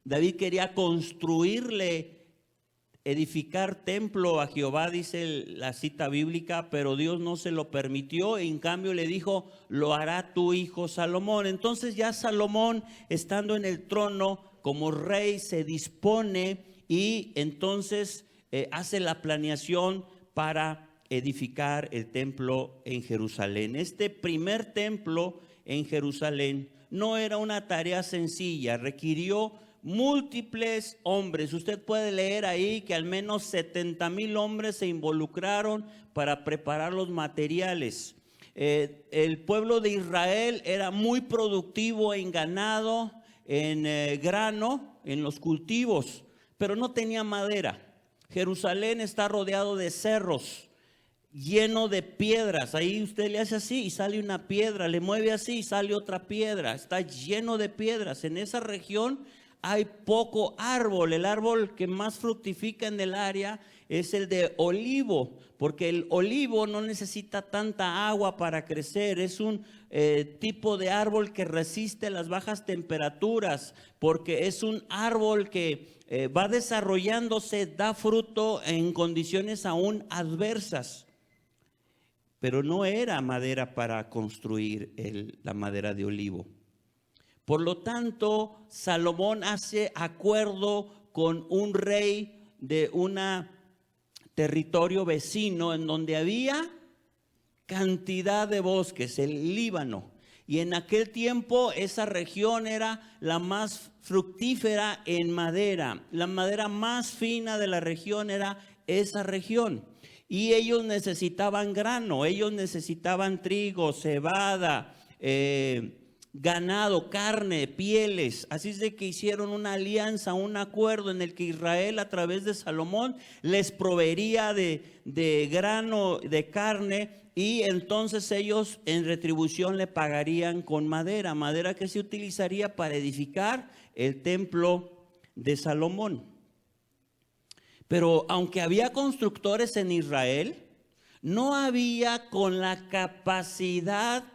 David quería edificar templo a Jehová, dice la cita bíblica, pero Dios no se lo permitió. En cambio le dijo, lo hará tu hijo Salomón. Entonces ya Salomón, estando en el trono como rey, se dispone y entonces hace la planeación para edificar el templo en Jerusalén. Este primer templo en Jerusalén no era una tarea sencilla, requirió múltiples hombres. Usted puede leer ahí que al menos 70,000 hombres se involucraron para preparar los materiales. El pueblo de Israel era muy productivo en ganado, en grano, en los cultivos, pero no tenía madera. Jerusalén está rodeado de cerros, lleno de piedras. Ahí usted le hace así y sale una piedra, le mueve así y sale otra piedra. Está lleno de piedras. En esa región hay poco árbol. El árbol que más fructifica en el área es el de olivo, porque el olivo no necesita tanta agua para crecer. Es un tipo de árbol que resiste las bajas temperaturas, porque es un árbol que va desarrollándose, da fruto en condiciones aún adversas. Pero no era madera para construir la madera de olivo. Por lo tanto, Salomón hace acuerdo con un rey de un territorio vecino en donde había cantidad de bosques, el Líbano. Y en aquel tiempo esa región era la más fructífera en madera. La madera más fina de la región era esa región. Y ellos necesitaban grano, ellos necesitaban trigo, cebada, ganado, carne, pieles. Así es de que hicieron una alianza, un acuerdo en el que Israel a través de Salomón les proveería de grano, de carne, y entonces ellos en retribución le pagarían con madera, madera que se utilizaría para edificar el templo de Salomón. Pero aunque había constructores en Israel, no había con la capacidad,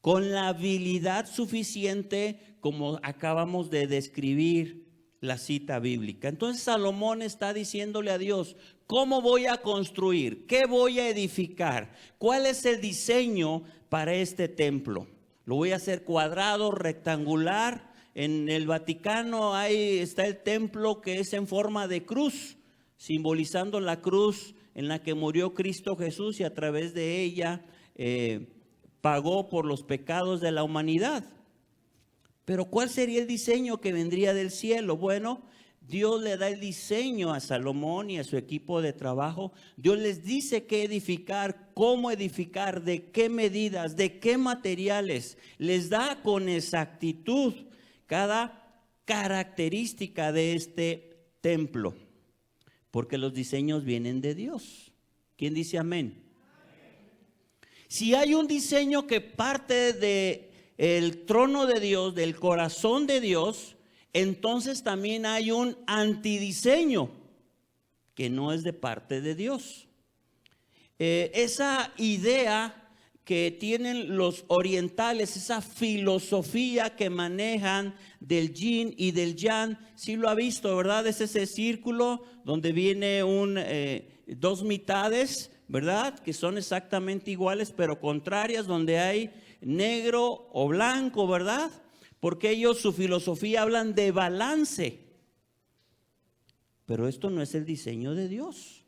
con la habilidad suficiente como acabamos de describir la cita bíblica. Entonces Salomón está diciéndole a Dios, ¿cómo voy a construir? ¿Qué voy a edificar? ¿Cuál es el diseño para este templo? ¿Lo voy a hacer cuadrado, rectangular? En el Vaticano ahí está el templo que es en forma de cruz, simbolizando la cruz en la que murió Cristo Jesús y a través de ella pagó por los pecados de la humanidad. Pero ¿cuál sería el diseño que vendría del cielo? Bueno, Dios le da el diseño a Salomón y a su equipo de trabajo. Dios les dice qué edificar, cómo edificar, de qué medidas, de qué materiales. Les da con exactitud cada característica de este templo, porque los diseños vienen de Dios. ¿Quién dice amén? Si hay un diseño que parte del trono de Dios, del corazón de Dios, entonces también hay un antidiseño que no es de parte de Dios. Esa idea que tienen los orientales, esa filosofía que manejan del yin y del yang, sí lo ha visto, ¿verdad? Es ese círculo donde viene dos mitades, ¿verdad? Que son exactamente iguales pero contrarias, donde hay negro o blanco, ¿verdad? Porque ellos, su filosofía, hablan de balance. Pero esto no es el diseño de Dios.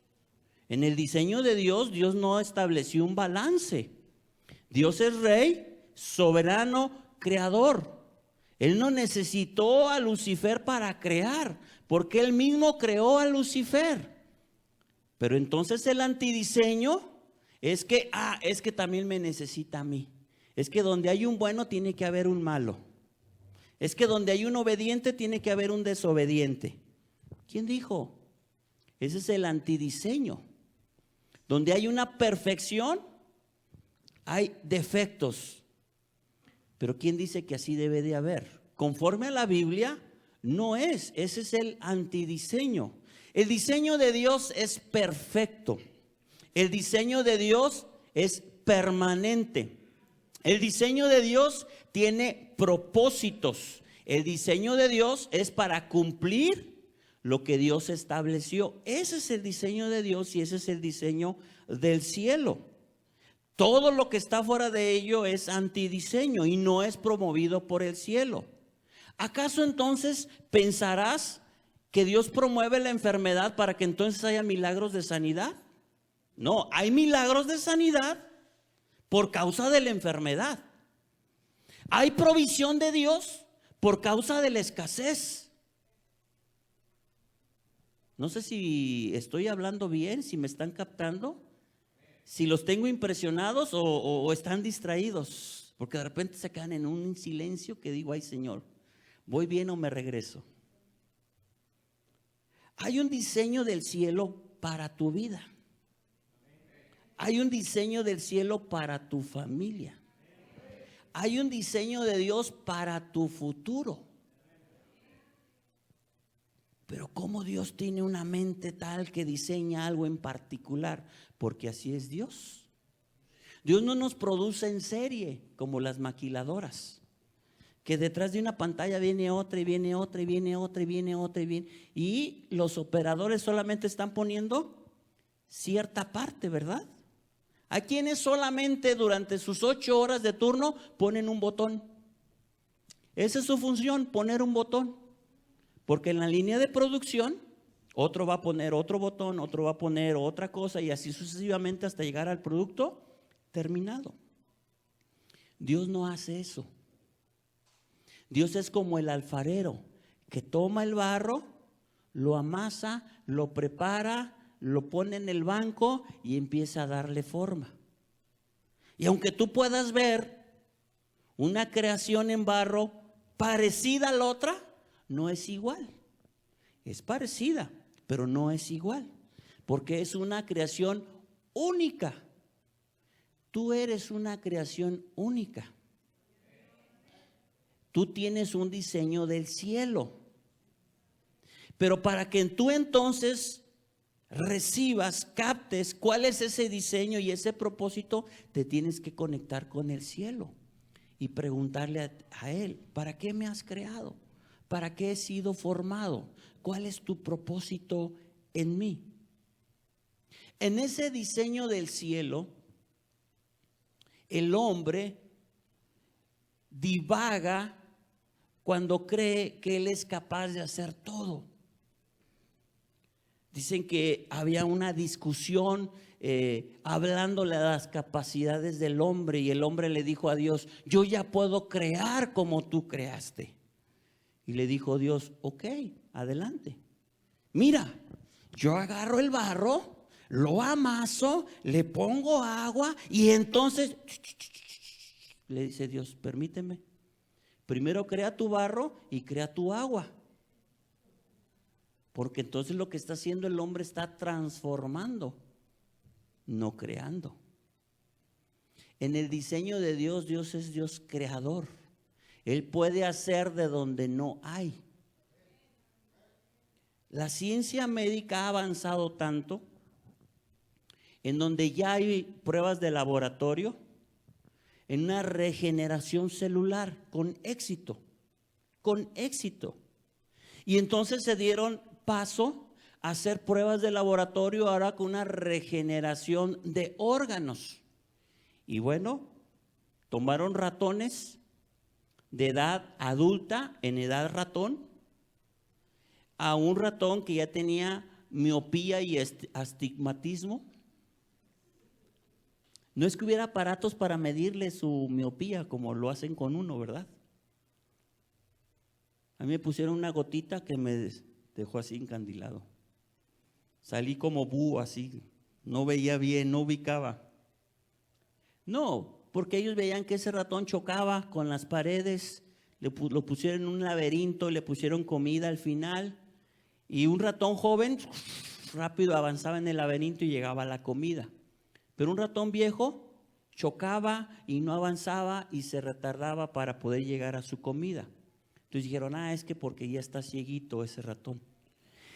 En el diseño de Dios, Dios no estableció un balance. Dios es rey, soberano, creador. Él no necesitó a Lucifer para crear, porque él mismo creó a Lucifer. Pero entonces el antidiseño es que también me necesita a mí. Es que donde hay un bueno tiene que haber un malo. Es que donde hay un obediente tiene que haber un desobediente. ¿Quién dijo? Ese es el antidiseño. Donde hay una perfección, hay defectos. Pero ¿quién dice que así debe de haber? Conforme a la Biblia, no es. Ese es el antidiseño. El diseño de Dios es perfecto. El diseño de Dios es permanente. El diseño de Dios tiene propósitos El diseño de Dios es para cumplir lo que Dios estableció. Ese es el diseño de Dios y ese es el diseño del cielo. Todo lo que está fuera de ello es antidiseño y no es promovido por el cielo. ¿Acaso entonces pensarás que Dios promueve la enfermedad para que entonces haya milagros de sanidad? No, hay milagros de sanidad por causa de la enfermedad. Hay provisión de Dios por causa de la escasez. No sé si estoy hablando bien, si me están captando, si los tengo impresionados o están distraídos, porque de repente se quedan en un silencio que digo, ay Señor, ¿voy bien o me regreso? Hay un diseño del cielo para tu vida. Hay un diseño del cielo para tu familia. Hay un diseño de Dios para tu futuro. Pero ¿cómo Dios tiene una mente tal que diseña algo en particular? Porque así es Dios. Dios no nos produce en serie como las maquiladoras, que detrás de una pantalla viene otra y viene otra y viene otra y viene otra y viene. Y los operadores solamente están poniendo cierta parte, ¿verdad? Hay quienes solamente durante sus 8 horas de turno ponen un botón. Esa es su función, poner un botón. Porque en la línea de producción, otro va a poner otro botón, otro va a poner otra cosa y así sucesivamente hasta llegar al producto terminado. Dios no hace eso. Dios es como el alfarero que toma el barro, lo amasa, lo prepara, lo pone en el banco y empieza a darle forma. Y aunque tú puedas ver una creación en barro parecida a la otra, no es igual. Es parecida, pero no es igual, porque es una creación única. Tú eres una creación única. Tú tienes un diseño del cielo. Pero para que tú entonces recibas, captes cuál es ese diseño y ese propósito, te tienes que conectar con el cielo y preguntarle a Él, ¿para qué me has creado? ¿Para qué he sido formado? ¿Cuál es tu propósito en mí? En ese diseño del cielo, el hombre divaga cuando cree que él es capaz de hacer todo. Dicen que había una discusión hablándole a las capacidades del hombre y el hombre le dijo a Dios, yo ya puedo crear como tú creaste. Y le dijo Dios, ok, adelante. Mira, yo agarro el barro, lo amaso, le pongo agua y entonces, le dice Dios, permíteme. Primero crea tu barro y crea tu agua. Porque entonces lo que está haciendo el hombre está transformando, no creando. En el diseño de Dios, Dios es Dios creador. Él puede hacer de donde no hay. La ciencia médica ha avanzado tanto en donde ya hay pruebas de laboratorio en una regeneración celular con éxito, con éxito. Y entonces se dieron paso a hacer pruebas de laboratorio ahora con una regeneración de órganos. Y bueno, tomaron ratones de edad adulta, en edad ratón, a un ratón que ya tenía miopía y astigmatismo. No es que hubiera aparatos para medirle su miopía como lo hacen con uno, ¿verdad? A mí me pusieron una gotita que me dejó así encandilado. Salí como búho así, no veía bien, no ubicaba. No, porque ellos veían que ese ratón chocaba con las paredes, lo pusieron en un laberinto, le pusieron comida al final y un ratón joven rápido avanzaba en el laberinto y llegaba a la comida. Pero un ratón viejo chocaba y no avanzaba y se retardaba para poder llegar a su comida. Entonces dijeron, es que porque ya está cieguito ese ratón.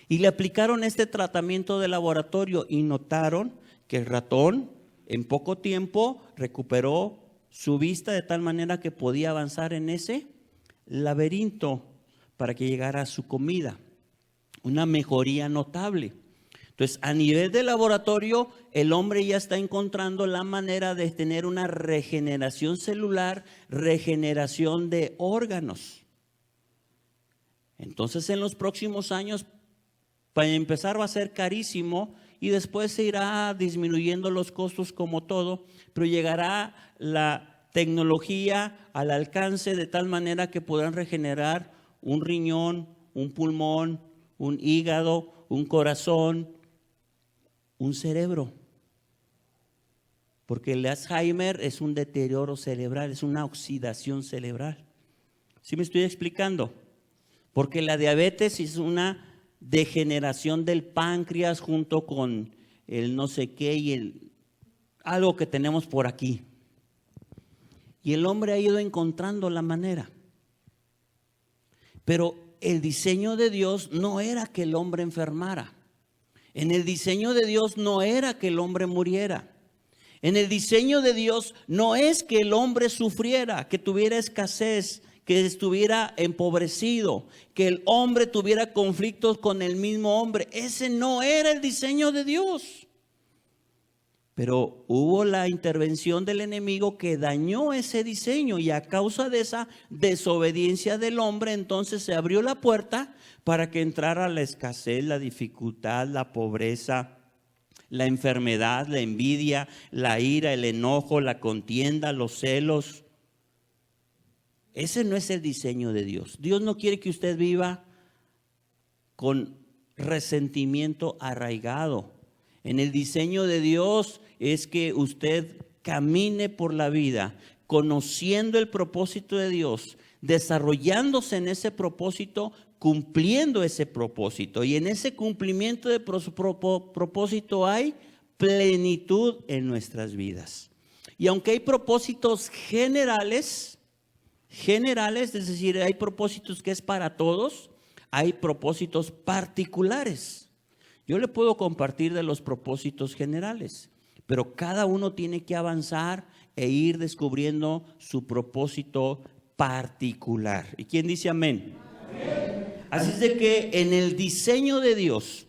Y le aplicaron este tratamiento de laboratorio y notaron que el ratón en poco tiempo recuperó su vista de tal manera que podía avanzar en ese laberinto para que llegara a su comida. Una mejoría notable. Entonces, a nivel de laboratorio, el hombre ya está encontrando la manera de tener una regeneración celular, regeneración de órganos. Entonces, en los próximos años, para empezar va a ser carísimo y después se irá disminuyendo los costos como todo, pero llegará la tecnología al alcance de tal manera que podrán regenerar un riñón, un pulmón, un hígado, un corazón, un cerebro. Porque el Alzheimer es un deterioro cerebral, es una oxidación cerebral. ¿Sí me estoy explicando? Porque la diabetes es una degeneración del páncreas junto con el no sé qué y algo que tenemos por aquí. Y el hombre ha ido encontrando la manera. Pero el diseño de Dios no era que el hombre enfermara. En el diseño de Dios no era que el hombre muriera. En el diseño de Dios no es que el hombre sufriera, que tuviera escasez, que estuviera empobrecido, que el hombre tuviera conflictos con el mismo hombre. Ese no era el diseño de Dios. Pero hubo la intervención del enemigo que dañó ese diseño y a causa de esa desobediencia del hombre, entonces se abrió la puerta para que entrara la escasez, la dificultad, la pobreza, la enfermedad, la envidia, la ira, el enojo, la contienda, los celos. Ese no es el diseño de Dios. Dios no quiere que usted viva con resentimiento arraigado. En el diseño de Dios es que usted camine por la vida conociendo el propósito de Dios, desarrollándose en ese propósito, cumpliendo ese propósito. Y en ese cumplimiento de propósito hay plenitud en nuestras vidas. Y aunque hay propósitos generales, es decir, hay propósitos que es para todos, hay propósitos particulares. Yo le puedo compartir de los propósitos generales, pero cada uno tiene que avanzar e ir descubriendo su propósito particular. ¿Y quién dice amén? Amén. Así es de que en el diseño de Dios,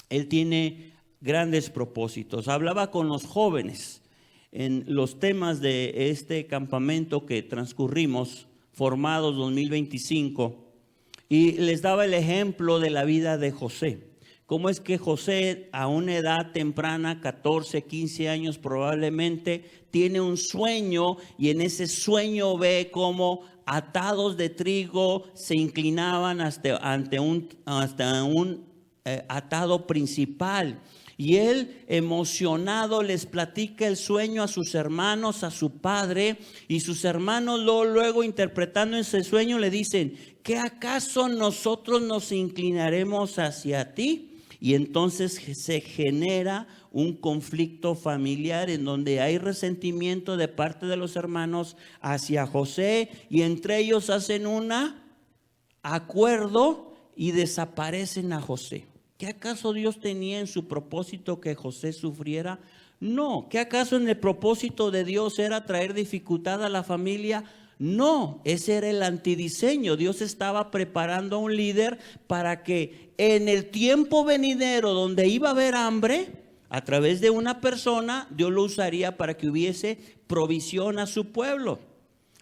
Él tiene grandes propósitos. Hablaba con los jóvenes en los temas de este campamento que transcurrimos, Formados 2025, y les daba el ejemplo de la vida de José. Cómo es que José a una edad temprana, 14, 15 años probablemente, tiene un sueño y en ese sueño ve cómo atados de trigo se inclinaban hasta un atado principal. Y él, emocionado, les platica el sueño a sus hermanos, a su padre, y sus hermanos luego interpretando ese sueño le dicen: ¿qué acaso nosotros nos inclinaremos hacia ti? Y entonces se genera un conflicto familiar en donde hay resentimiento de parte de los hermanos hacia José, y entre ellos hacen un acuerdo y desaparecen a José. ¿Qué acaso Dios tenía en su propósito que José sufriera? No. ¿Qué acaso en el propósito de Dios era traer dificultad a la familia? No, ese era el antidiseño. Dios estaba preparando a un líder para que en el tiempo venidero donde iba a haber hambre, a través de una persona, Dios lo usaría para que hubiese provisión a su pueblo.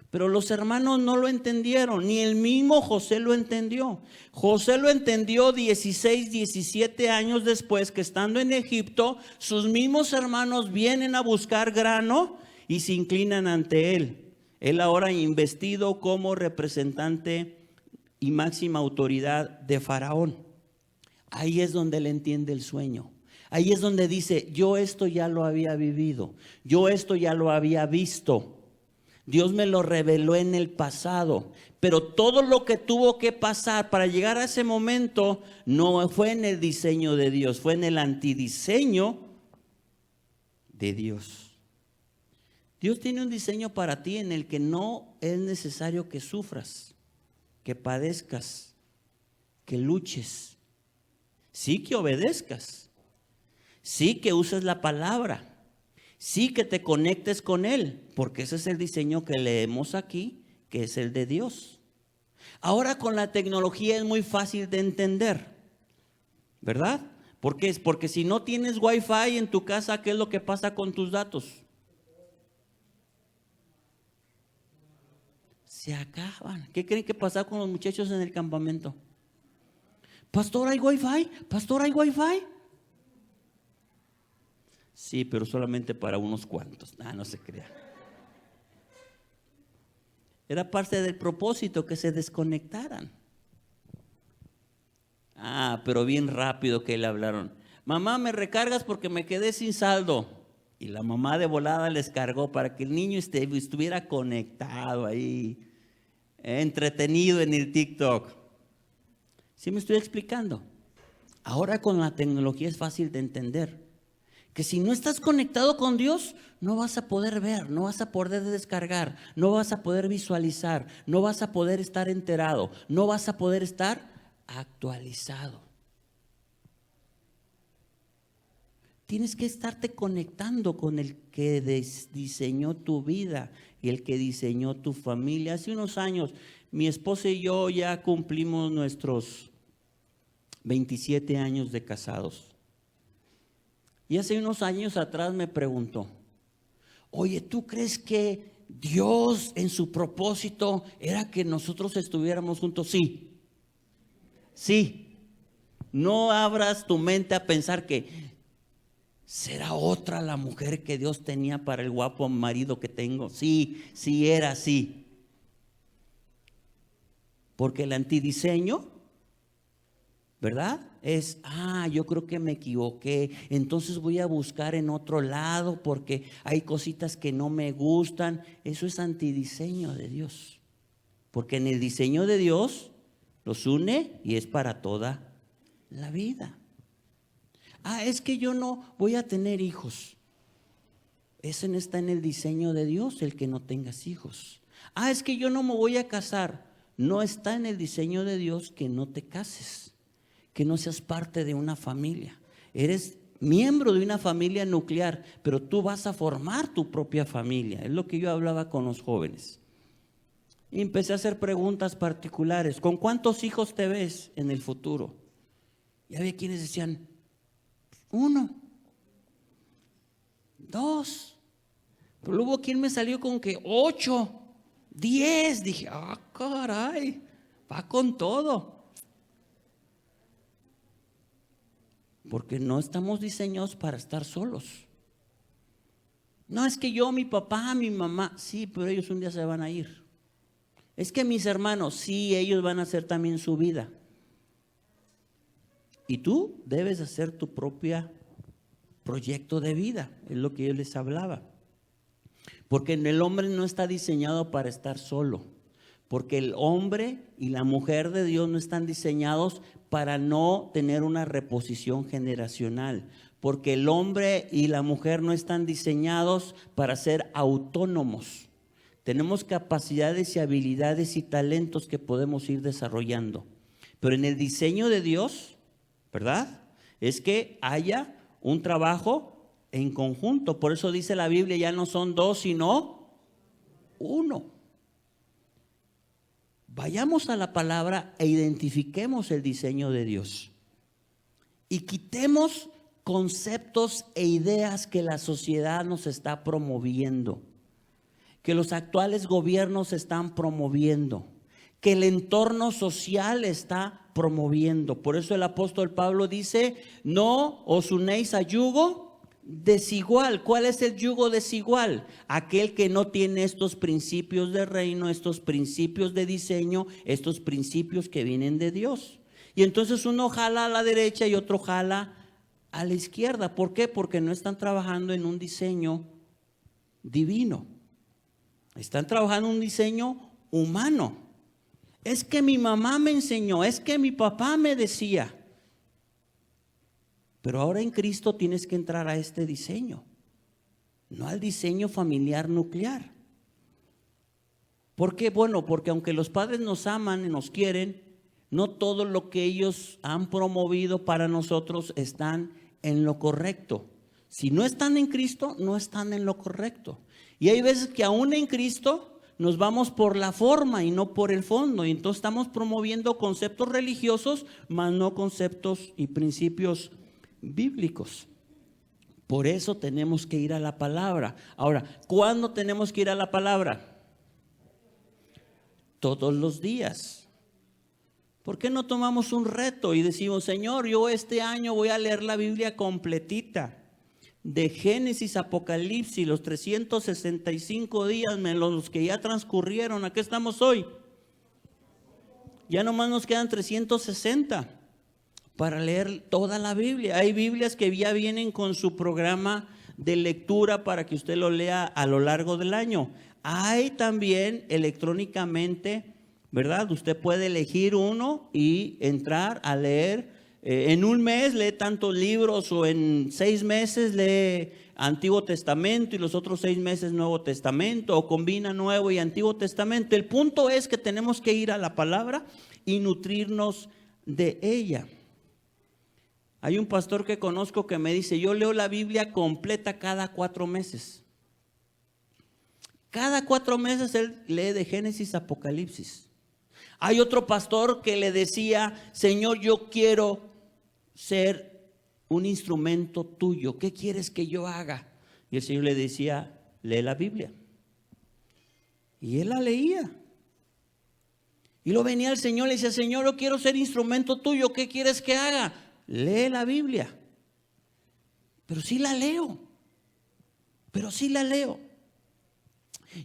Pero los hermanos no lo entendieron, ni el mismo José lo entendió. José lo entendió 16, 17 años después, que estando en Egipto, sus mismos hermanos vienen a buscar grano y se inclinan ante él. Él ahora investido como representante y máxima autoridad de Faraón. Ahí es donde él entiende el sueño. Ahí es donde dice: yo esto ya lo había vivido, yo esto ya lo había visto. Dios me lo reveló en el pasado, pero todo lo que tuvo que pasar para llegar a ese momento no fue en el diseño de Dios, fue en el antidiseño de Dios. Dios tiene un diseño para ti en el que no es necesario que sufras, que padezcas, que luches. Sí que obedezcas, sí que uses la palabra, sí que te conectes con Él, porque ese es el diseño que leemos aquí, que es el de Dios. Ahora con la tecnología es muy fácil de entender, ¿verdad? ¿Por qué? Porque si no tienes Wi-Fi en tu casa, ¿qué es lo que pasa con tus datos? Se acaban. ¿Qué creen que pasa con los muchachos en el campamento? Pastor, ¿hay Wi-Fi? Pastor, ¿hay Wi-Fi? Sí, pero solamente para unos cuantos. No se crea. Era parte del propósito que se desconectaran. Pero bien rápido que le hablaron. Mamá, ¿me recargas porque me quedé sin saldo? Y la mamá de volada les cargó para que el niño estuviera conectado ahí, entretenido en el TikTok. ¿Sí me estoy explicando? Ahora con la tecnología es fácil de entender que si no estás conectado con Dios, no vas a poder ver, no vas a poder descargar, no vas a poder visualizar, no vas a poder estar enterado, no vas a poder estar actualizado. Tienes que estarte conectando con el que diseñó tu vida y el que diseñó tu familia. Hace unos años, mi esposa y yo ya cumplimos nuestros 27 años de casados. Y hace unos años atrás me preguntó, oye, ¿tú crees que Dios en su propósito era que nosotros estuviéramos juntos? Sí. Sí. No abras tu mente a pensar que ¿será otra la mujer que Dios tenía para el guapo marido que tengo? Sí, sí era así. Porque el antidiseño, ¿verdad? Es, yo creo que me equivoqué, entonces voy a buscar en otro lado porque hay cositas que no me gustan. Eso es antidiseño de Dios. Porque en el diseño de Dios los une y es para toda la vida. Es que yo no voy a tener hijos. Ese no está en el diseño de Dios, el que no tengas hijos. Es que yo no me voy a casar. No está en el diseño de Dios que no te cases, que no seas parte de una familia. Eres miembro de una familia nuclear, pero tú vas a formar tu propia familia. Es lo que yo hablaba con los jóvenes. Y empecé a hacer preguntas particulares. ¿Con cuántos hijos te ves en el futuro? Y había quienes decían, 1, 2. Pero hubo quien me salió con que 8, 10. Dije, caray, va con todo. Porque no estamos diseñados para estar solos. No es que yo, mi papá, mi mamá, sí, pero ellos un día se van a ir. Es que mis hermanos, sí, ellos van a hacer también su vida. Y tú debes hacer tu propio proyecto de vida, es lo que yo les hablaba. Porque el hombre no está diseñado para estar solo. Porque el hombre y la mujer de Dios no están diseñados para no tener una reposición generacional. Porque el hombre y la mujer no están diseñados para ser autónomos. Tenemos capacidades y habilidades y talentos que podemos ir desarrollando. Pero en el diseño de Dios, ¿verdad? Es que haya un trabajo en conjunto. Por eso dice la Biblia, ya no son 2, sino 1. Vayamos a la palabra e identifiquemos el diseño de Dios. Y quitemos conceptos e ideas que la sociedad nos está promoviendo, que los actuales gobiernos están promoviendo, que el entorno social está promoviendo. Por eso el apóstol Pablo dice, no os unéis a yugo desigual. ¿Cuál es el yugo desigual? Aquel que no tiene estos principios de reino, estos principios de diseño, estos principios que vienen de Dios. Y entonces uno jala a la derecha y otro jala a la izquierda. ¿Por qué? Porque no están trabajando en un diseño divino. Están trabajando en un diseño humano. Es que mi mamá me enseñó, es que mi papá me decía. Pero ahora en Cristo tienes que entrar a este diseño, no al diseño familiar nuclear. ¿Por qué? Bueno, porque aunque los padres nos aman y nos quieren, no todo lo que ellos han promovido para nosotros están en lo correcto. Si no están en Cristo, no están en lo correcto. Y hay veces que aún en Cristo nos vamos por la forma y no por el fondo. Y entonces estamos promoviendo conceptos religiosos, mas no conceptos y principios bíblicos. Por eso tenemos que ir a la palabra. Ahora, ¿cuándo tenemos que ir a la palabra? Todos los días. ¿Por qué no tomamos un reto y decimos, Señor, yo este año voy a leer la Biblia completita? De Génesis a Apocalipsis, los 365 días, los que ya transcurrieron. ¿A qué estamos hoy? Ya nomás nos quedan 360 para leer toda la Biblia. Hay Biblias que ya vienen con su programa de lectura para que usted lo lea a lo largo del año. Hay también electrónicamente, ¿verdad? Usted puede elegir uno y entrar a leer. En un mes lee tantos libros, o en 6 meses lee Antiguo Testamento y los otros 6 meses Nuevo Testamento, o combina Nuevo y Antiguo Testamento. El punto es que tenemos que ir a la palabra y nutrirnos de ella. Hay un pastor que conozco que me dice, yo leo la Biblia completa cada 4 meses. Cada 4 meses él lee de Génesis a Apocalipsis. Hay otro pastor que le decía, Señor, yo quiero ser un instrumento tuyo. ¿Qué quieres que yo haga? Y el Señor le decía, lee la Biblia. Y él la leía. Y luego venía el Señor y le decía, Señor, yo quiero ser instrumento tuyo. ¿Qué quieres que haga? Lee la Biblia. Pero sí la leo.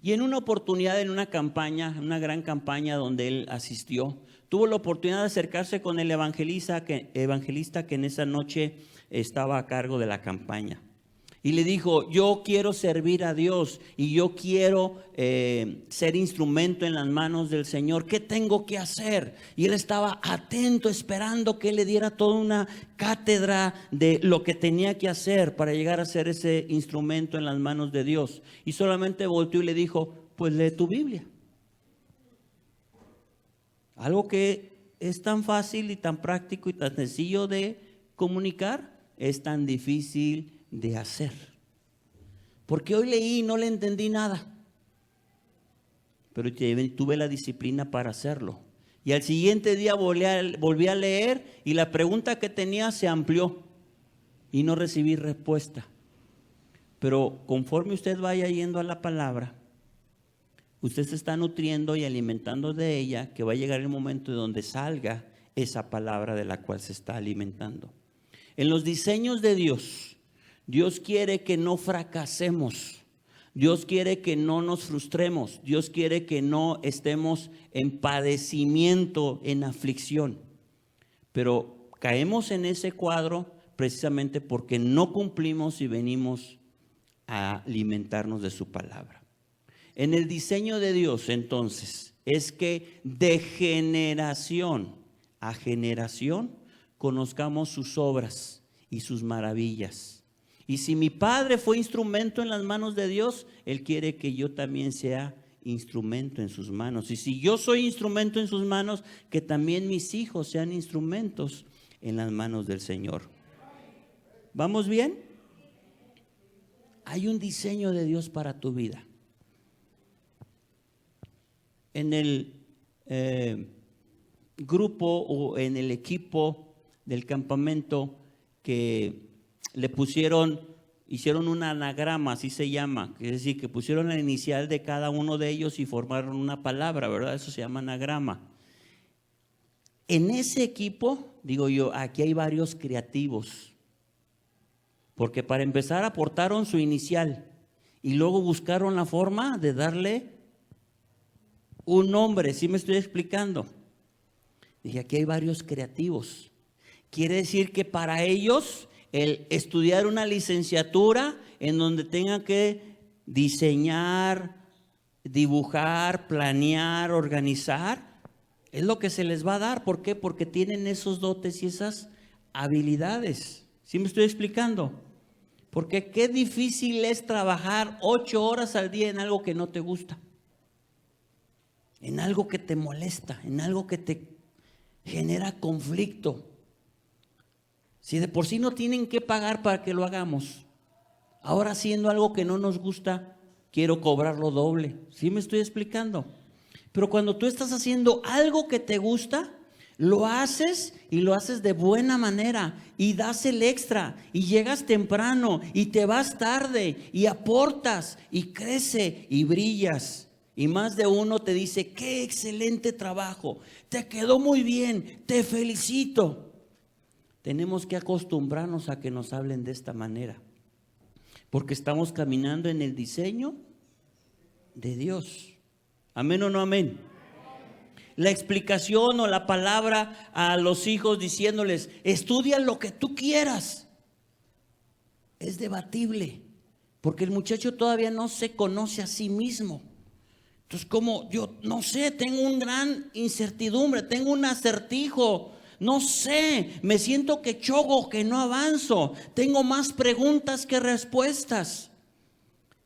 Y en una oportunidad, en una campaña, una gran campaña donde él asistió, tuvo la oportunidad de acercarse con el evangelista que en esa noche estaba a cargo de la campaña. Y le dijo, yo quiero servir a Dios y yo quiero ser instrumento en las manos del Señor. ¿Qué tengo que hacer? Y él estaba atento, esperando que él le diera toda una cátedra de lo que tenía que hacer para llegar a ser ese instrumento en las manos de Dios. Y solamente volteó y le dijo, pues lee tu Biblia. Algo que es tan fácil y tan práctico y tan sencillo de comunicar, es tan difícil de hacer. Porque hoy leí y no le entendí nada, pero tuve la disciplina para hacerlo. Y al siguiente día volví a leer y la pregunta que tenía se amplió y no recibí respuesta. Pero conforme usted vaya yendo a la palabra, usted se está nutriendo y alimentando de ella, que va a llegar el momento donde salga esa palabra de la cual se está alimentando. En los diseños de Dios, Dios quiere que no fracasemos. Dios quiere que no nos frustremos. Dios quiere que no estemos en padecimiento, en aflicción. Pero caemos en ese cuadro precisamente porque no cumplimos y venimos a alimentarnos de su palabra. En el diseño de Dios, entonces, es que de generación a generación conozcamos sus obras y sus maravillas. Y si mi padre fue instrumento en las manos de Dios, Él quiere que yo también sea instrumento en sus manos. Y si yo soy instrumento en sus manos, que también mis hijos sean instrumentos en las manos del Señor. ¿Vamos bien? Hay un diseño de Dios para tu vida. En el grupo o en el equipo del campamento que le hicieron un anagrama, así se llama, es decir, que pusieron la inicial de cada uno de ellos y formaron una palabra, ¿verdad? Eso se llama anagrama. En ese equipo, digo yo, aquí hay varios creativos, porque para empezar aportaron su inicial y luego buscaron la forma de darle un nombre. ¿Sí me estoy explicando? Dije, aquí hay varios creativos. Quiere decir que para ellos el estudiar una licenciatura en donde tengan que diseñar, dibujar, planear, organizar, es lo que se les va a dar. ¿Por qué? Porque tienen esos dotes y esas habilidades. ¿Sí me estoy explicando? Porque qué difícil es trabajar 8 horas al día en algo que no te gusta, en algo que te molesta, en algo que te genera conflicto. Si de por sí no tienen que pagar para que lo hagamos, ahora haciendo algo que no nos gusta, quiero cobrarlo doble. ¿Sí me estoy explicando? Pero cuando tú estás haciendo algo que te gusta, lo haces y lo haces de buena manera y das el extra y llegas temprano y te vas tarde y aportas y crece y brillas. Y más de uno te dice, qué excelente trabajo, te quedó muy bien, te felicito. Tenemos que acostumbrarnos a que nos hablen de esta manera, porque estamos caminando en el diseño de Dios. ¿Amén o no amén? La explicación o la palabra a los hijos diciéndoles, estudia lo que tú quieras, es debatible, porque el muchacho todavía no se conoce a sí mismo. Entonces, como yo no sé, tengo una gran incertidumbre, tengo un acertijo, no sé, me siento que choco, que no avanzo, tengo más preguntas que respuestas.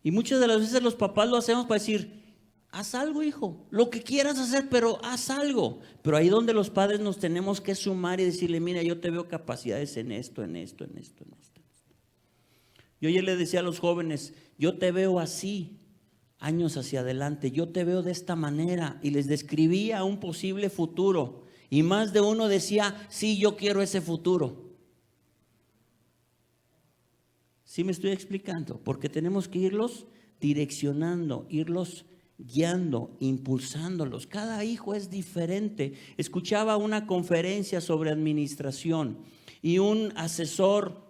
Y muchas de las veces los papás lo hacemos para decir, haz algo, hijo, lo que quieras hacer, pero haz algo. Pero ahí donde los padres nos tenemos que sumar y decirle, mira, yo te veo capacidades en esto, en esto, en esto, en esto. Yo ayer le decía a los jóvenes, yo te veo así, años hacia adelante, yo te veo de esta manera, y les describía un posible futuro, y más de uno decía, sí, yo quiero ese futuro. ¿Sí me estoy explicando? Porque tenemos que irlos direccionando, irlos guiando, impulsándolos. Cada hijo es diferente. Escuchaba una conferencia sobre administración y un asesor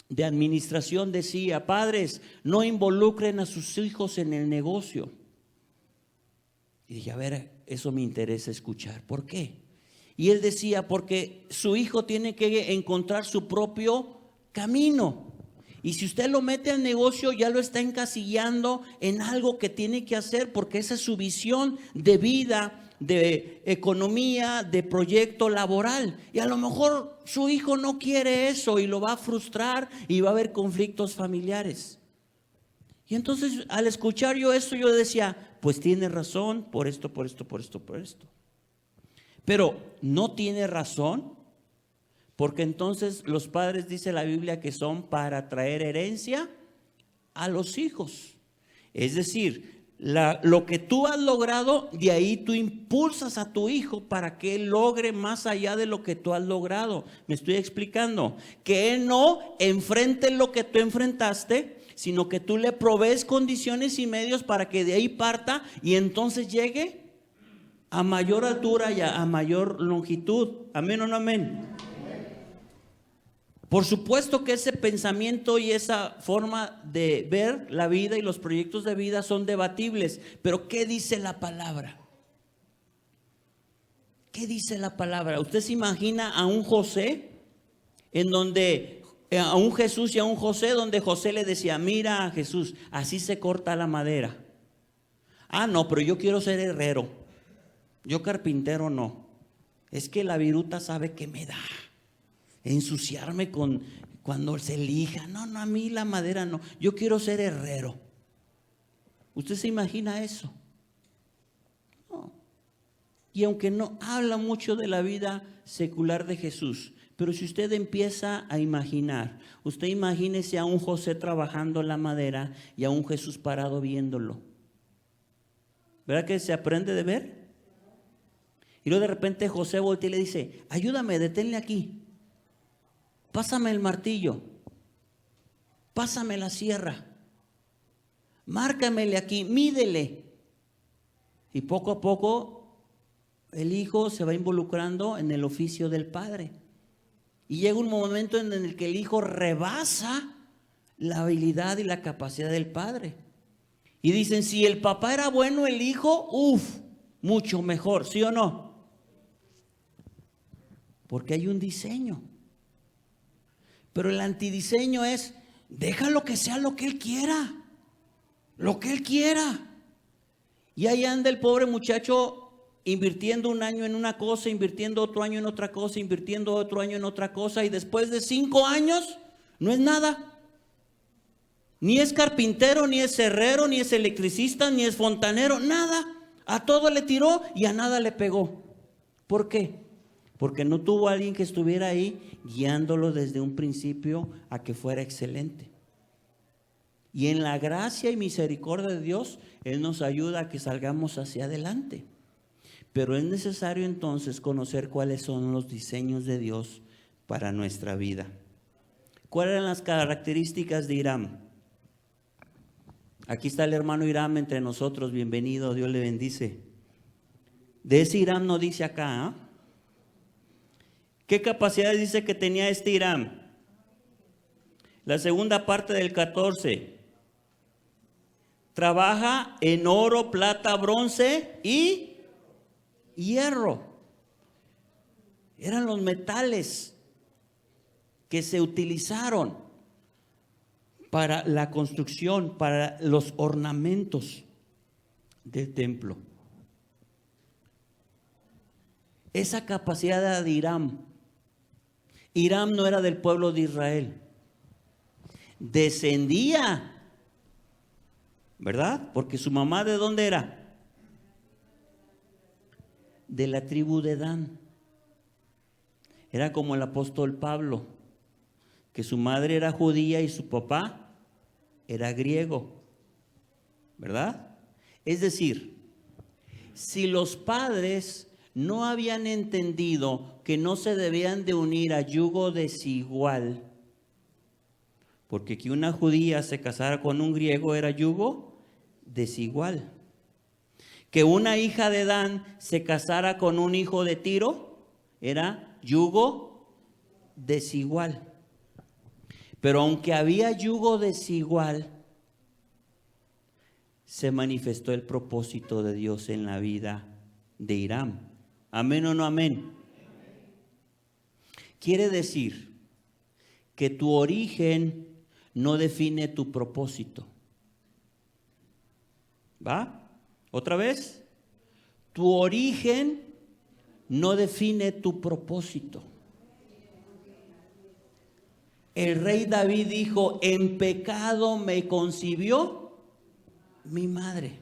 de administración decía, padres, no involucren a sus hijos en el negocio. Y dije, a ver, eso me interesa escuchar. ¿Por qué? Y él decía, porque su hijo tiene que encontrar su propio camino. Y si usted lo mete al negocio, ya lo está encasillando en algo que tiene que hacer, porque esa es su visión de vida, de economía, de proyecto laboral. Y a lo mejor su hijo no quiere eso y lo va a frustrar y va a haber conflictos familiares. Y entonces al escuchar yo eso, yo decía, pues tiene razón por esto, por esto, por esto, por esto. Pero no tiene razón, porque entonces los padres, dice la Biblia, que son para traer herencia a los hijos. Es decir, lo que tú has logrado, de ahí tú impulsas a tu hijo para que él logre más allá de lo que tú has logrado. Me estoy explicando. Que él no enfrente lo que tú enfrentaste, sino que tú le provees condiciones y medios para que de ahí parta y entonces llegue a mayor altura y a mayor longitud. ¿Amén o no amén? Por supuesto que ese pensamiento y esa forma de ver la vida y los proyectos de vida son debatibles, pero ¿qué dice la palabra? ¿Qué dice la palabra? ¿Usted se imagina a un José, en donde, a un Jesús y a un José, donde José le decía, mira a Jesús, así se corta la madera? Ah, no, pero yo quiero ser herrero, yo carpintero no, es que la viruta sabe que me da ensuciarme cuando se elija. No, a mí la madera no. Yo quiero ser herrero. ¿Usted se imagina eso? No. Y aunque no habla mucho de la vida secular de Jesús, pero si usted empieza a imaginar, usted imagínese a un José trabajando la madera y a un Jesús parado viéndolo. ¿Verdad que se aprende de ver? Y luego de repente José voltea y le dice, ayúdame, deténle aquí. Pásame el martillo, pásame la sierra, márcamele aquí, mídele. Y poco a poco el hijo se va involucrando en el oficio del padre. Y llega un momento en el que el hijo rebasa la habilidad y la capacidad del padre. Y dicen, si el papá era bueno, el hijo, mucho mejor, ¿sí o no? Porque hay un diseño. Pero el antidiseño es, déjalo que sea lo que él quiera, lo que él quiera. Y ahí anda el pobre muchacho invirtiendo un año en una cosa, invirtiendo otro año en otra cosa, invirtiendo otro año en otra cosa, y después de 5 años no es nada. Ni es carpintero, ni es herrero, ni es electricista, ni es fontanero, nada. A todo le tiró y a nada le pegó. ¿Por qué? Porque no tuvo a alguien que estuviera ahí guiándolo desde un principio a que fuera excelente. Y en la gracia y misericordia de Dios, Él nos ayuda a que salgamos hacia adelante. Pero es necesario entonces conocer cuáles son los diseños de Dios para nuestra vida. ¿Cuáles eran las características de Hiram? Aquí está el hermano Hiram entre nosotros, bienvenido, Dios le bendice. De ese Hiram no dice acá, ¿eh? ¿Qué capacidades dice que tenía este Hiram? La segunda parte del 14. Trabaja en oro, plata, bronce y hierro. Eran los metales que se utilizaron para la construcción, para los ornamentos del templo. Esa capacidad de Hiram. Hiram no era del pueblo de Israel. Descendía, ¿verdad? Porque su mamá, ¿de dónde era? De la tribu de Dan. Era como el apóstol Pablo, que su madre era judía y su papá era griego, ¿verdad? Es decir, si los padres no habían entendido que no se debían de unir a yugo desigual, porque que una judía se casara con un griego era yugo desigual. Que una hija de Dan se casara con un hijo de Tiro era yugo desigual. Pero aunque había yugo desigual, se manifestó el propósito de Dios en la vida de Hiram. ¿Amén o no amén? Quiere decir que tu origen no define tu propósito. ¿Va? ¿Otra vez? Tu origen no define tu propósito. El rey David dijo, en pecado me concibió mi madre.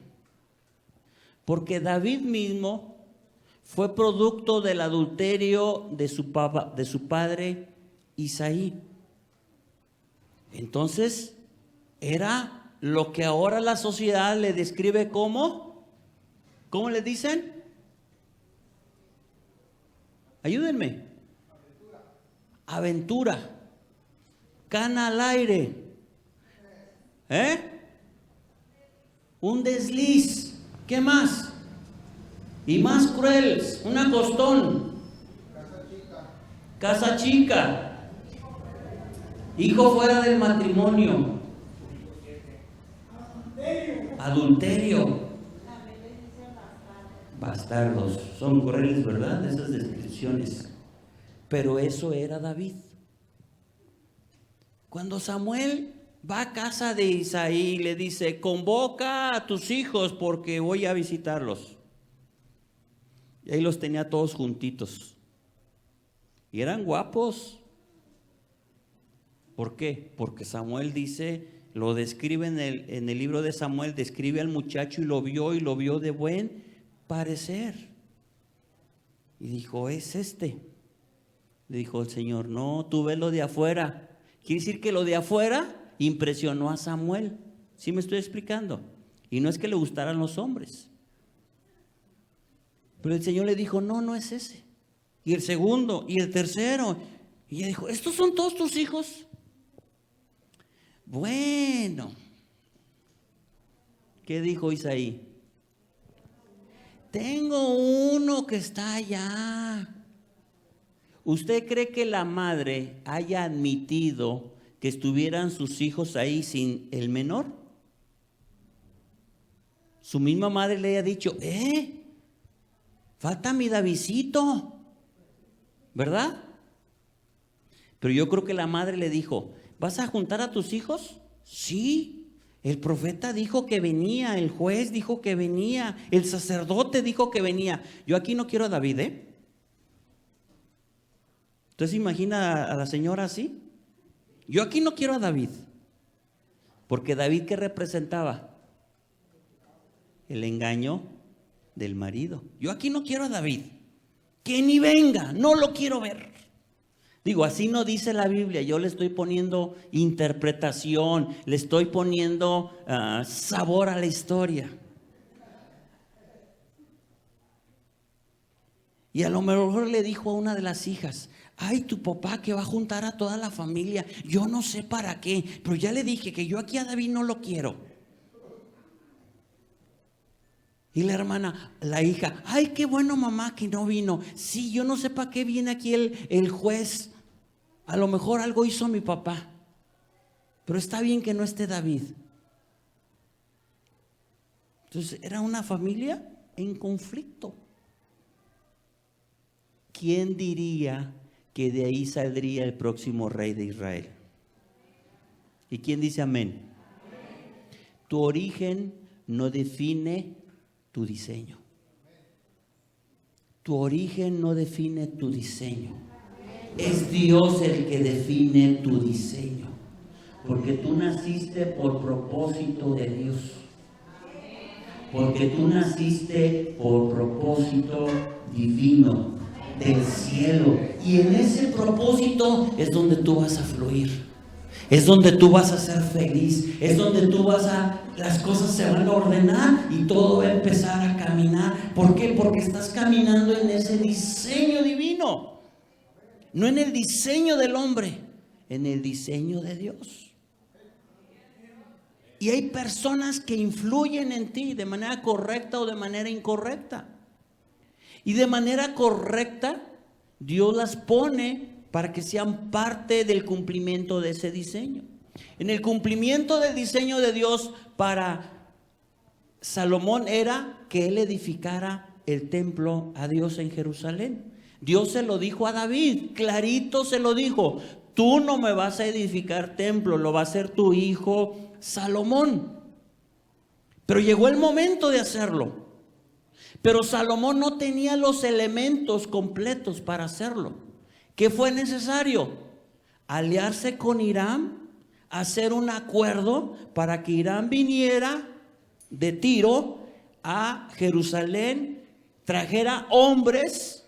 Porque David mismo fue producto del adulterio de su padre Isaí. Entonces, era lo que ahora la sociedad le describe como, ¿cómo le dicen? Ayúdenme. Aventura. Cana al aire. Un desliz. ¿Qué más? Y más cruel, un acostón. Casa chica. Hijo fuera del matrimonio. Adulterio. Bastardos. Son crueles, ¿verdad? Esas descripciones. Pero eso era David. Cuando Samuel va a casa de Isaí, le dice, convoca a tus hijos porque voy a visitarlos. Y ahí los tenía todos juntitos. Y eran guapos. ¿Por qué? Porque Samuel dice, lo describe en el libro de Samuel, describe al muchacho y lo vio de buen parecer. Y dijo, es este. Le dijo el Señor, no, tú ves lo de afuera. Quiere decir que lo de afuera impresionó a Samuel. ¿Sí me estoy explicando? Y no es que le gustaran los hombres. Pero el Señor le dijo, no, no es ese. Y el segundo, y el tercero. Y ella dijo, ¿estos son todos tus hijos? Bueno. ¿Qué dijo Isaí? Tengo uno que está allá. ¿Usted cree que la madre haya admitido que estuvieran sus hijos ahí sin el menor? Su misma madre le haya dicho, falta mi Davidcito, ¿verdad? Pero yo creo que la madre le dijo, ¿vas a juntar a tus hijos? Sí, el profeta dijo que venía, el juez dijo que venía, el sacerdote dijo que venía. Yo aquí no quiero a David, Entonces imagina a la señora así. Yo aquí no quiero a David. Porque David, ¿qué representaba? El engaño del marido. Yo aquí no quiero a David. Que ni venga, no lo quiero ver. Digo, así no dice la Biblia, yo le estoy poniendo interpretación, le estoy poniendo sabor a la historia. Y a lo mejor le dijo a una de las hijas: ay, tu papá que va a juntar a toda la familia, yo no sé para qué, pero ya le dije que yo aquí a David no lo quiero. Y la hermana, la hija: ay, qué bueno mamá que no vino. Sí, yo no sé para qué viene aquí el juez. A lo mejor algo hizo mi papá, pero está bien que no esté David. Entonces era una familia en conflicto. ¿Quién diría que de ahí saldría el próximo rey de Israel? ¿Y quién dice amén? Tu origen no define tu diseño. Tu origen no define tu diseño. Es Dios el que define tu diseño. Porque tú naciste por propósito de Dios. Porque tú naciste por propósito divino del cielo. Y en ese propósito es donde tú vas a fluir. Es donde tú vas a ser feliz. Es donde tú las cosas se van a ordenar y todo va a empezar a caminar. ¿Por qué? Porque estás caminando en ese diseño divino. No en el diseño del hombre, en el diseño de Dios. Y hay personas que influyen en ti de manera correcta o de manera incorrecta. Y de manera correcta, Dios las pone para que sean parte del cumplimiento de ese diseño. En el cumplimiento del diseño de Dios para Salomón era que él edificara el templo a Dios en Jerusalén. Dios se lo dijo a David, clarito se lo dijo: tú no me vas a edificar templo, lo va a hacer tu hijo Salomón. Pero llegó el momento de hacerlo. Pero Salomón no tenía los elementos completos para hacerlo. ¿Qué fue necesario? Aliarse con Hiram, hacer un acuerdo para que Hiram viniera de Tiro a Jerusalén, trajera hombres,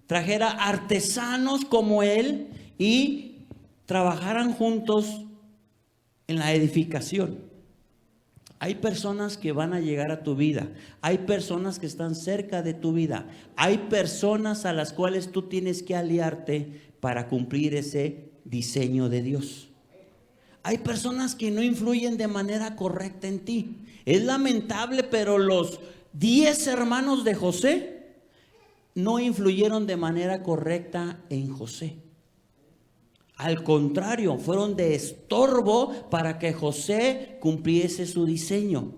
trajera artesanos como él y trabajaran juntos en la edificación. Hay personas que van a llegar a tu vida. Hay personas que están cerca de tu vida. Hay personas a las cuales tú tienes que aliarte para cumplir ese diseño de Dios. Hay personas que no influyen de manera correcta en ti. Es lamentable, pero los 10 hermanos de José no influyeron de manera correcta en José. Al contrario, fueron de estorbo para que José cumpliese su diseño.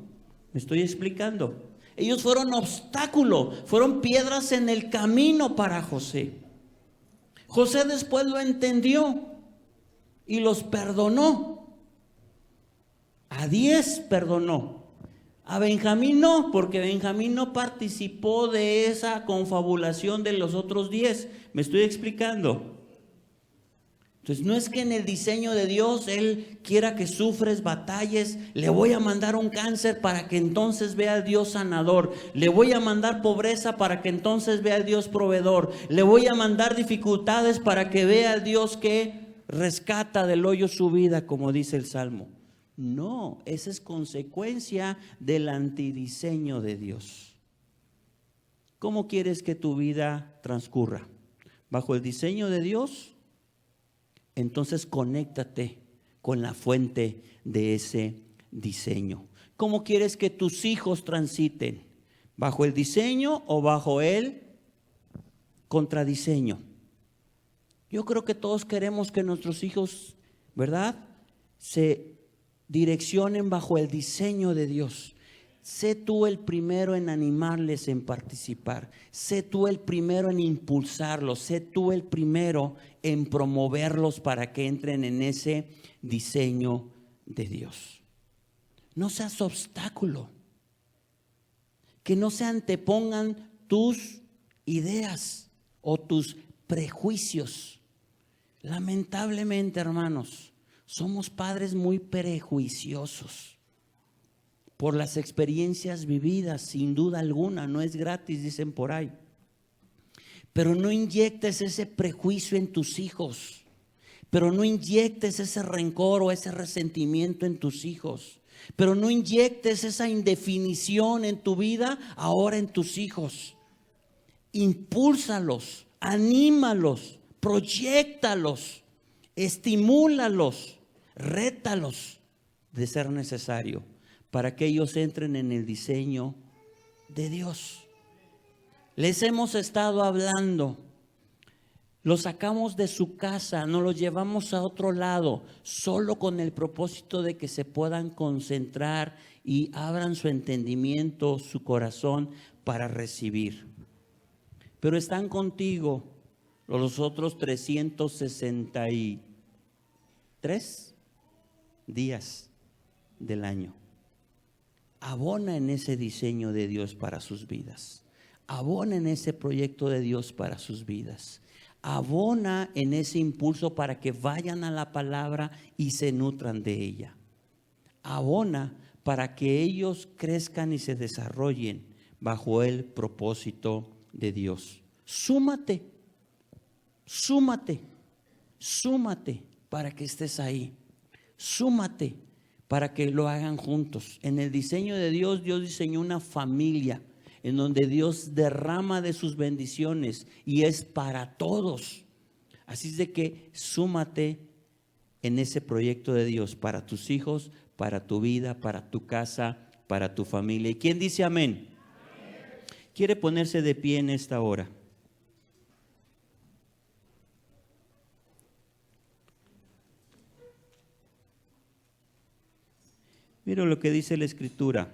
¿Me estoy explicando? Ellos fueron obstáculo, fueron piedras en el camino para José. José después lo entendió y los perdonó. A 10 perdonó. A Benjamín no, porque Benjamín no participó de esa confabulación de los otros 10. ¿Me estoy explicando? Entonces no es que en el diseño de Dios Él quiera que sufres, batalles. Le voy a mandar un cáncer para que entonces vea al Dios sanador. Le voy a mandar pobreza para que entonces vea al Dios proveedor. Le voy a mandar dificultades para que vea al Dios que rescata del hoyo su vida, como dice el Salmo. No, esa es consecuencia del antidiseño de Dios. ¿Cómo quieres que tu vida transcurra? ¿Bajo el diseño de Dios? Entonces conéctate con la fuente de ese diseño. ¿Cómo quieres que tus hijos transiten? ¿Bajo el diseño o bajo el contradiseño? Yo creo que todos queremos que nuestros hijos, ¿verdad?, se direccionen bajo el diseño de Dios. Sé tú el primero en animarles en participar. Sé tú el primero en impulsarlos. Sé tú el primero en promoverlos para que entren en ese diseño de Dios. No seas obstáculo. Que no se antepongan tus ideas o tus prejuicios. Lamentablemente, hermanos, somos padres muy prejuiciosos. Por las experiencias vividas, sin duda alguna, no es gratis, dicen por ahí. pero no inyectes ese prejuicio en tus hijos. Pero no inyectes ese rencor o ese resentimiento en tus hijos. Pero no inyectes esa indefinición en tu vida ahora en tus hijos. Impúlsalos, anímalos, proyéctalos, estimúlalos, rétalos de ser necesario para que ellos entren en el diseño de Dios. Les hemos estado hablando. Los sacamos de su casa, nos los llevamos a otro lado, solo con el propósito de que se puedan concentrar y abran su entendimiento, su corazón para recibir. Pero están contigo los otros 363 días del año. Abona en ese diseño de Dios para sus vidas. Abona en ese proyecto de Dios para sus vidas. Abona en ese impulso para que vayan a la palabra y se nutran de ella. Abona para que ellos crezcan y se desarrollen bajo el propósito de Dios. Súmate para que estés ahí. Súmate para que lo hagan juntos. En el diseño de Dios, Dios diseñó una familia en donde Dios derrama de sus bendiciones y es para todos. Así es de que súmate en ese proyecto de Dios para tus hijos, para tu vida, para tu casa, para tu familia. ¿Y quién dice amén? ¿Quiere ponerse de pie en esta hora? Mira lo que dice la Escritura.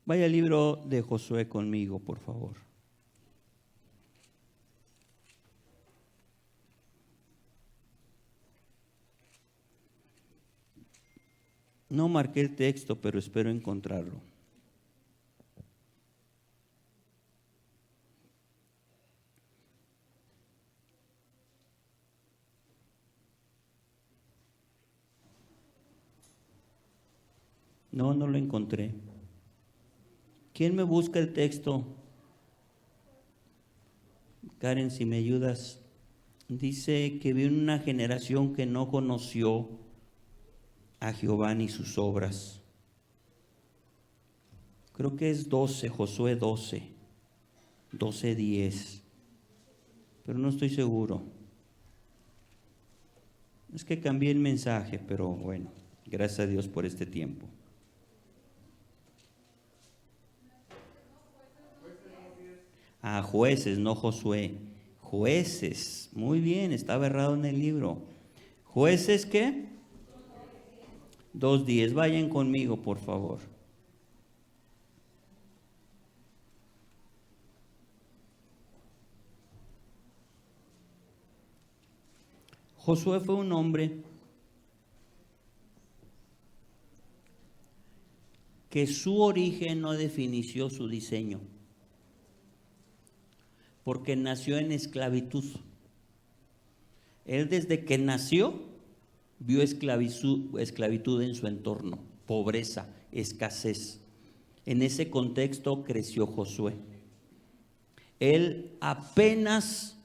Vaya al libro de Josué conmigo, por favor. No marqué el texto, pero espero encontrarlo. No lo encontré. ¿Quién me busca el texto? Karen, si me ayudas. Dice que vino una generación que no conoció a Jehová ni sus obras. Creo que es 12, Josué 12:10. Pero no estoy seguro. Es que cambié el mensaje, pero bueno, gracias a Dios por este tiempo. Jueces, no Josué. Jueces. Muy bien, estaba errado en el libro. ¿Jueces qué? 2:10. Vayan conmigo, por favor. Josué fue un hombre que su origen no definió su diseño, porque nació en esclavitud. Él desde que nació vio esclavitud en su entorno, pobreza, escasez. En ese contexto creció Josué. Él apenas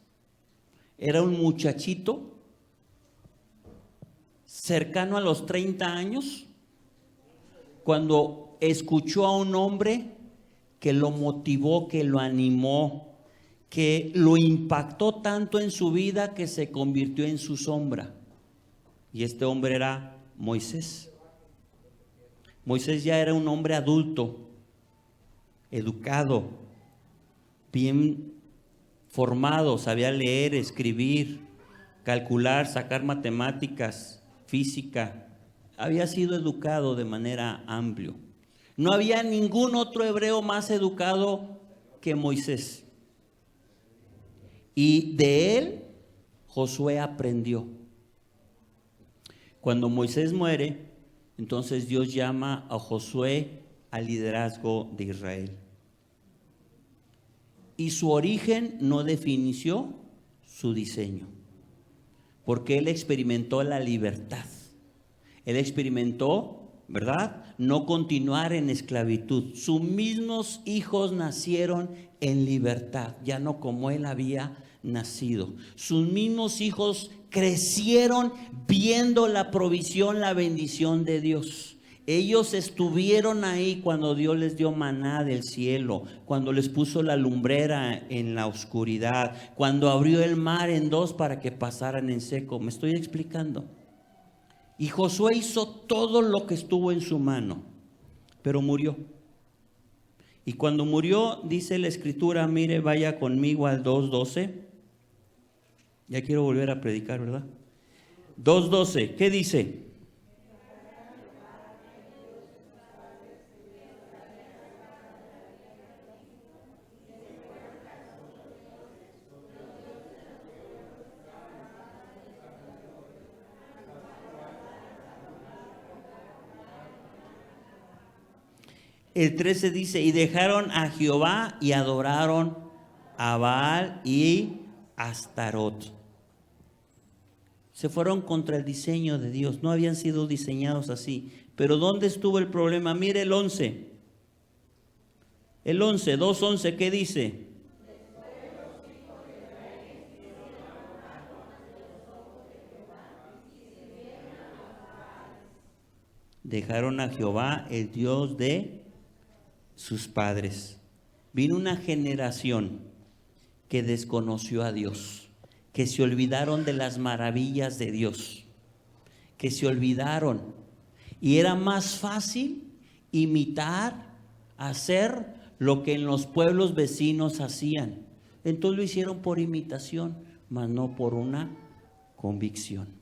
era un muchachito, cercano a los 30 años, cuando escuchó a un hombre que lo motivó, que lo animó, que lo impactó tanto en su vida que se convirtió en su sombra. Y este hombre era Moisés. Moisés ya era un hombre adulto, educado, bien formado, sabía leer, escribir, calcular, sacar matemáticas, física. Había sido educado de manera amplia. No había ningún otro hebreo más educado que Moisés. Y de él Josué aprendió. Cuando Moisés muere, entonces Dios llama a Josué al liderazgo de Israel. y su origen no definió su diseño, porque él experimentó la libertad. Él experimentó, ¿verdad?, no continuar en esclavitud. Sus mismos hijos nacieron en libertad, ya no como él había nacido. Sus mismos hijos crecieron viendo la provisión, la bendición de Dios. Ellos estuvieron ahí cuando Dios les dio maná del cielo, cuando les puso la lumbrera en la oscuridad, cuando abrió el mar en dos para que pasaran en seco. ¿Me estoy explicando? Y Josué hizo todo lo que estuvo en su mano, pero murió. Y cuando murió, dice la escritura, mire, vaya conmigo al 2:12. Ya quiero volver a predicar, ¿verdad? 2:12, ¿qué dice? El 13 dice, y dejaron a Jehová y adoraron a Baal y Astarot. Se fueron contra el diseño de Dios, no habían sido diseñados así. Pero ¿dónde estuvo el problema? Mire el 11. El 11, 2:11, ¿qué dice? Dejaron a Jehová, el Dios de sus padres. Vino una generación que desconoció a Dios, que se olvidaron de las maravillas de Dios, que se olvidaron. Y era más fácil imitar, hacer lo que en los pueblos vecinos hacían. Entonces lo hicieron por imitación, mas no por una convicción.